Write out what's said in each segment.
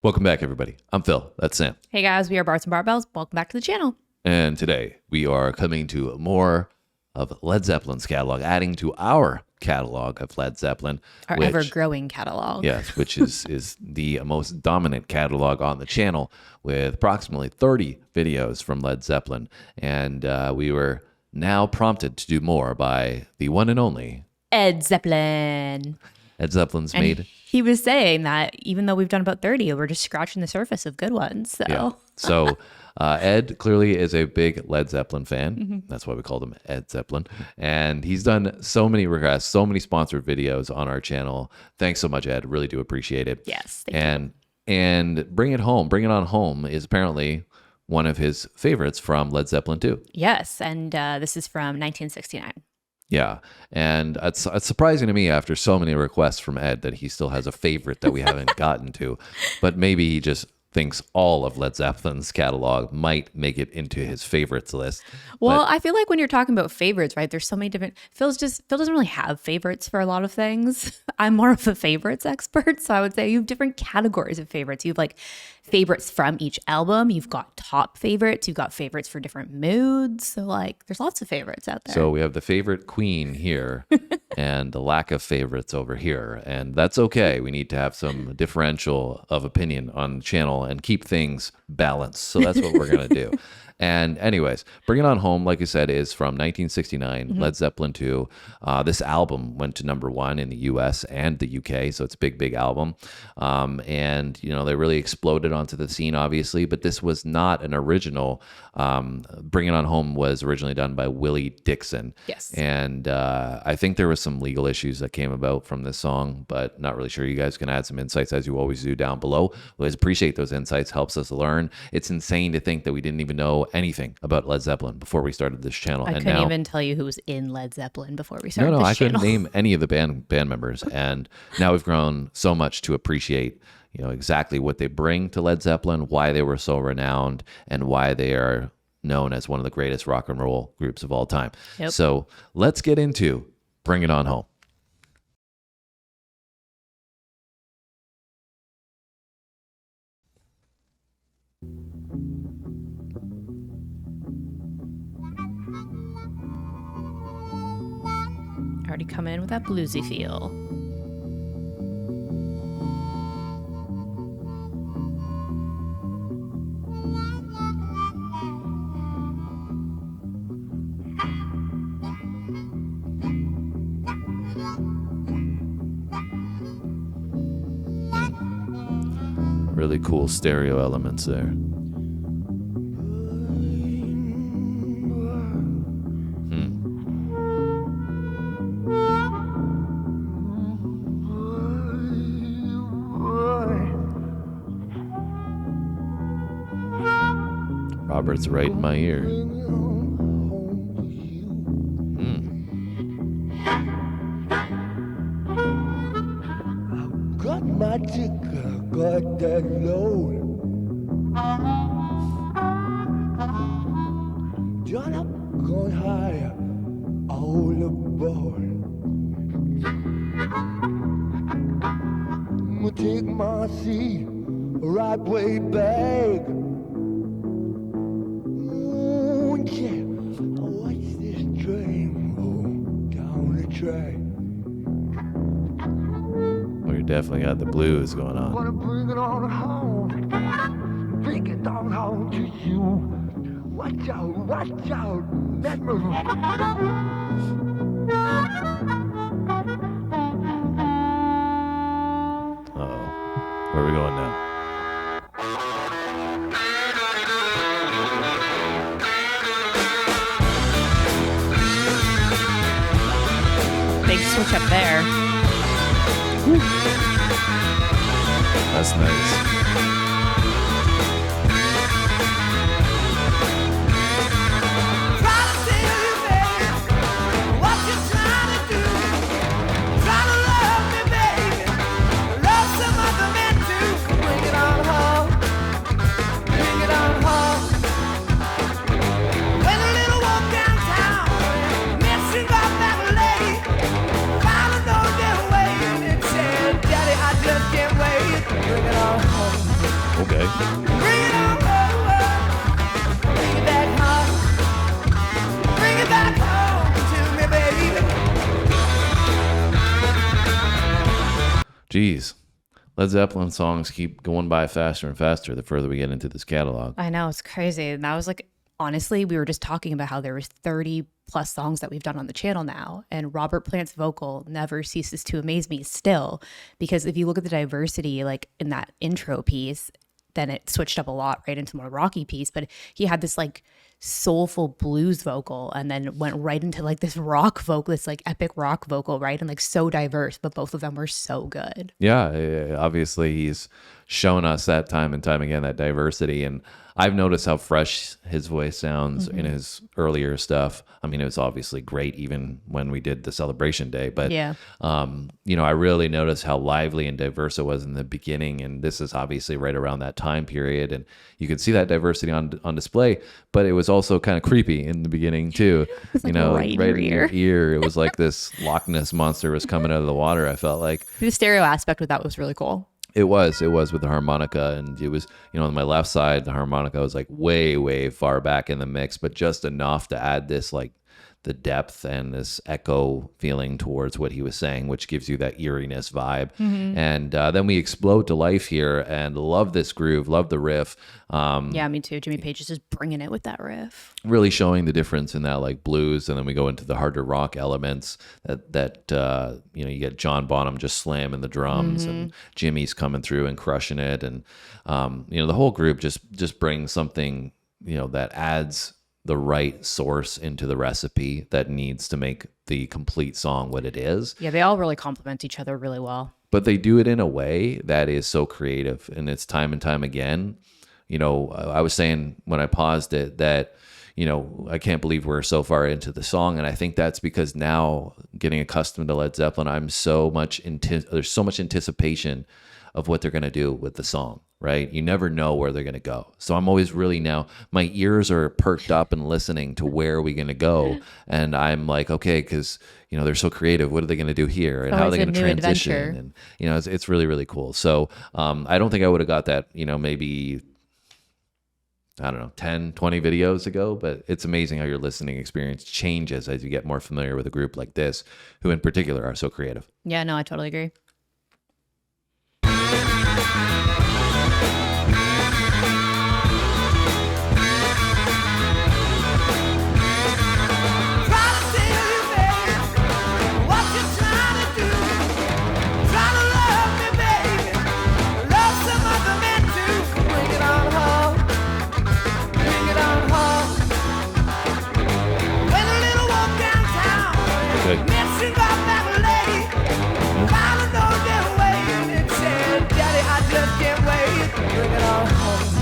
Welcome back, everybody. I'm Phil. That's Sam. Hey guys, we are Barts and Barbells. Welcome back to the channel. And today we are coming to more of Led Zeppelin's catalog, adding to our catalog of Led Zeppelin. Our ever-growing catalog. Yes, which is the most dominant catalog on the channel with approximately 30 videos from Led Zeppelin. And we were now prompted to do more by the one and only Ed Zeppelin. Ed Zeppelin's And made. He was saying that even though we've done about 30, we're just scratching the surface of good ones. So, Yeah. So Ed clearly is a big Led Zeppelin fan. Mm-hmm. That's why we called him Ed Zeppelin. And he's done so many requests, so many sponsored videos on our channel. Thanks so much, Ed. Really do appreciate it. Yes. Thank you. And Bring It On Home is apparently one of his favorites from Led Zeppelin 2. Yes. And this is from 1969. Yeah, and it's surprising to me after so many requests from Ed that he still has a favorite that we haven't gotten to, but maybe he just thinks all of Led Zeppelin's catalog might make it into his favorites list. Well, I feel like when you're talking about favorites, right, there's so many different, Phil doesn't really have favorites for a lot of things. I'm more of a favorites expert, so I would say you have different categories of favorites. You have like favorites from each album. You've got top favorites. You've got favorites for different moods. So like there's lots of favorites out there. So we have the favorite queen here and the lack of favorites over here. And that's okay. We need to have some differential of opinion on the channel and keep things balanced. So that's what we're going to do. And anyways, Bring It On Home, like I said, is from 1969, mm-hmm. Led Zeppelin 2. This album went to #1 in the US and the UK, so it's a big, big album. And, you know, they really exploded onto the scene, obviously, but this was not an original. Bring It On Home was originally done by Willie Dixon. Yes. And I think there was some legal issues that came about from this song, but not really sure. You guys can add some insights, as you always do, down below. We always appreciate those insights, helps us learn. It's insane to think that we didn't even know anything about Led Zeppelin before we started this channel. I couldn't even tell you who was in Led Zeppelin before we started this channel. I couldn't name any of the band members. And now we've grown so much to appreciate, you know, exactly what they bring to Led Zeppelin, why they were so renowned, and why they are known as one of the greatest rock and roll groups of all time. Yep. So let's get into Bring It On Home. Already come in with that bluesy feel. Really cool stereo elements there. Robert's right in my ear. I've got my ticker, got that load. John up, gone higher, all aboard. I'ma take my seat right way back. Well, you definitely got the blues going on. Wanna bring it on home. Bring it on home to you. Watch out. That move. Uh-oh. Where are we going now? Big switch up there. Woo. That's nice. Bring it on home. Okay. Bring it on over. Bring it back home. Bring it back home to me, baby. Jeez. Led Zeppelin songs keep going by faster and faster the further we get into this catalog. I know, it's crazy. And that was like, honestly, we were just talking about how there was 30 plus songs that we've done on the channel now. And Robert Plant's vocal never ceases to amaze me still, because if you look at the diversity, like in that intro piece, then it switched up a lot right into more rocky piece. But he had this like soulful blues vocal and then went right into like this rock vocal, this like epic rock vocal, right? And like so diverse, but both of them were so good. Yeah, obviously he's shown us that time and time again, that diversity. And I've noticed how fresh his voice sounds in his earlier stuff. I mean, it was obviously great even when we did the Celebration Day, but Yeah. you know, I really noticed how lively and diverse it was in the beginning. And this is obviously right around that time period. And you could see that diversity on display, but it was also kind of creepy in the beginning too. like you know, right in right your in your ear. It was like this Loch Ness monster was coming out of the water, I felt like. The stereo aspect with that was really cool. It was with the harmonica, and it was, you know, on my left side, the harmonica was like way far back in the mix, but just enough to add this like the depth and this echo feeling towards what he was saying, which gives you that eeriness vibe. And then we explode to life here, and love this groove, love the riff. Yeah, me too. Jimmy Page is just bringing it with that riff. Really showing the difference in that like blues, and then we go into the harder rock elements that you know, you get John Bonham just slamming the drums and Jimmy's coming through and crushing it, and you know, the whole group just brings something, you know, that adds the right source into the recipe that needs to make the complete song what it is. Yeah, they all really complement each other really well. But they do it in a way that is so creative, and it's time and time again. You know, I was saying when I paused it that, you know, I can't believe we're so far into the song. And I think that's because now, getting accustomed to Led Zeppelin, there's so much anticipation of what they're going to do with the song, right? You never know where they're going to go. So I'm always really now, my ears are perked up and listening to where are we going to go. And I'm like, okay, because, you know, they're so creative. What are they going to do here? And how are they Always a going to new transition? adventure. And, you know, it's really, really cool. So I don't think I would have got that, you know, maybe, I don't know, 10, 20 videos ago, but it's amazing how your listening experience changes as you get more familiar with a group like this, who in particular are so creative. Yeah, no, I totally agree.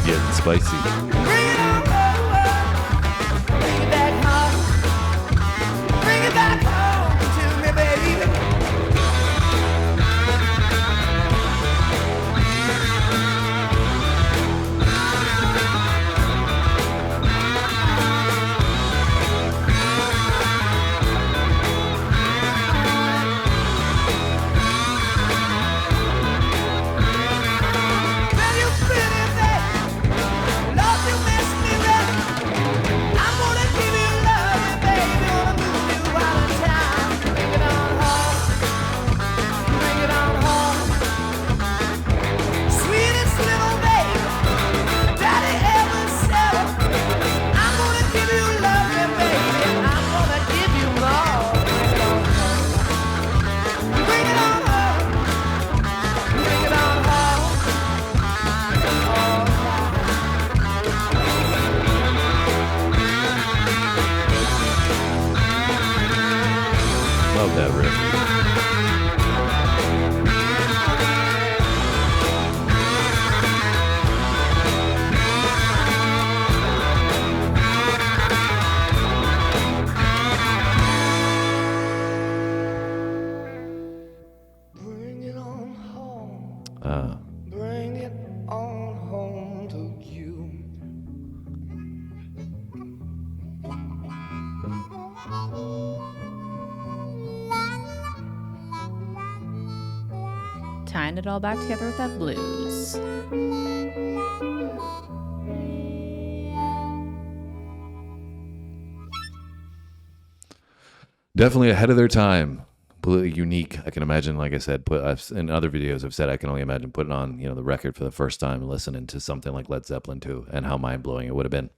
Getting spicy. Bring it on over. Bring it back home. Bring it back home to me, baby. Well, you pretty baby, love you miss me, baby. I'm gonna give you love, baby. Gonna move you out of town. Bring it on home. Bring it on home. Sweetest little baby, daddy ever said. I'm gonna give you love, baby. I'm gonna give you more. Bring it on home. Bring it on home. Love that riff. Bring it on home. Uh, Bring it on home to you. Tying it all back together with that blues. Definitely ahead of their time. Completely unique. I can imagine, like I said, in other videos I've said, I can only imagine putting on, the record for the first time and listening to something like Led Zeppelin 2 and how mind blowing it would have been.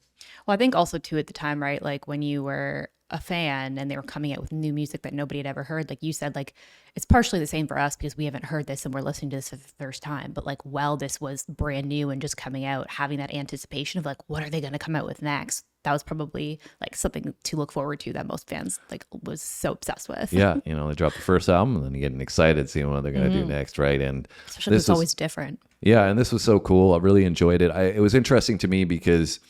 Well, I think also too at the time, right? Like when you were a fan and they were coming out with new music that nobody had ever heard, like you said, like it's partially the same for us because we haven't heard this and we're listening to this for the first time. But like, while this was brand new and just coming out, having that anticipation of like, what are they going to come out with next? That was probably like something to look forward to that most fans like was so obsessed with. Yeah, they dropped the first album and then you're getting excited seeing what they're going to do next, right? And Especially it's always different. Yeah, and this was so cool. I really enjoyed it. It was interesting to me because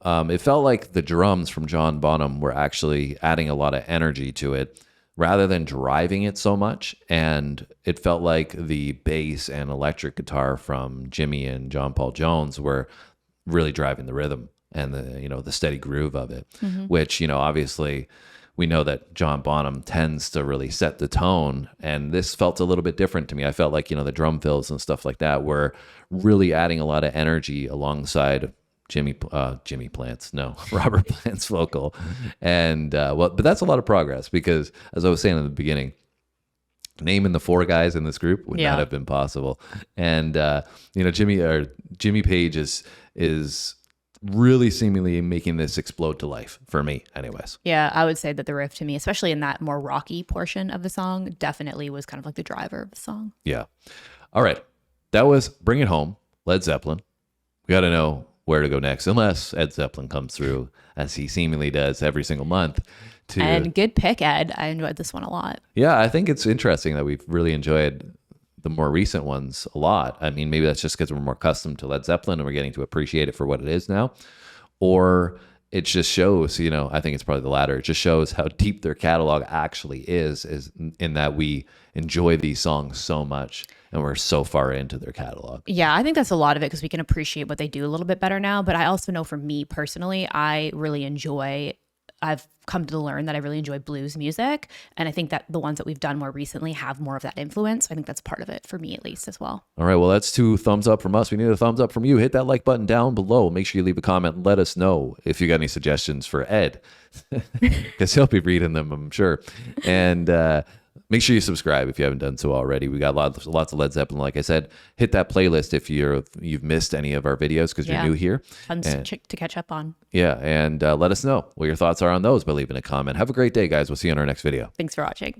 it felt like the drums from John Bonham were actually adding a lot of energy to it rather than driving it so much. And it felt like the bass and electric guitar from Jimmy and John Paul Jones were really driving the rhythm and the steady groove of it, which, obviously we know that John Bonham tends to really set the tone. And this felt a little bit different to me. I felt like, the drum fills and stuff like that were really adding a lot of energy alongside Robert Plant's vocal. And but that's a lot of progress because, as I was saying in the beginning, naming the four guys in this group would not have been possible. And Jimmy Page is really seemingly making this explode to life for me anyways. Yeah, I would say that the riff to me, especially in that more rocky portion of the song, definitely was kind of like the driver of the song. Yeah. All right. That was Bring It Home, Led Zeppelin. We got to know where to go next, unless Ed Zeppelin comes through, as he seemingly does every single month. And good pick, Ed. I enjoyed this one a lot. Yeah, I think it's interesting that we've really enjoyed the more recent ones a lot. I mean, maybe that's just because we're more accustomed to Led Zeppelin and we're getting to appreciate it for what it is now. Or it just shows, I think it's probably the latter. It just shows how deep their catalog actually is in that we enjoy these songs so much and we're so far into their catalog. Yeah, I think that's a lot of it because we can appreciate what they do a little bit better now. But I also know for me personally, I've come to learn that I really enjoy blues music. And I think that the ones that we've done more recently have more of that influence. I think that's part of it for me, at least, as well. All right. Well, that's 2 thumbs up from us. We need a thumbs up from you. Hit that like button down below. Make sure you leave a comment and let us know if you got any suggestions for Ed, because he'll be reading them, I'm sure. And make sure you subscribe if you haven't done so already. We got lots of Led Zeppelin. Like I said, hit that playlist if you've missed any of our videos because you're new here. Tons to catch up on. Yeah, and let us know what your thoughts are on those by leaving a comment. Have a great day, guys. We'll see you in our next video. Thanks for watching.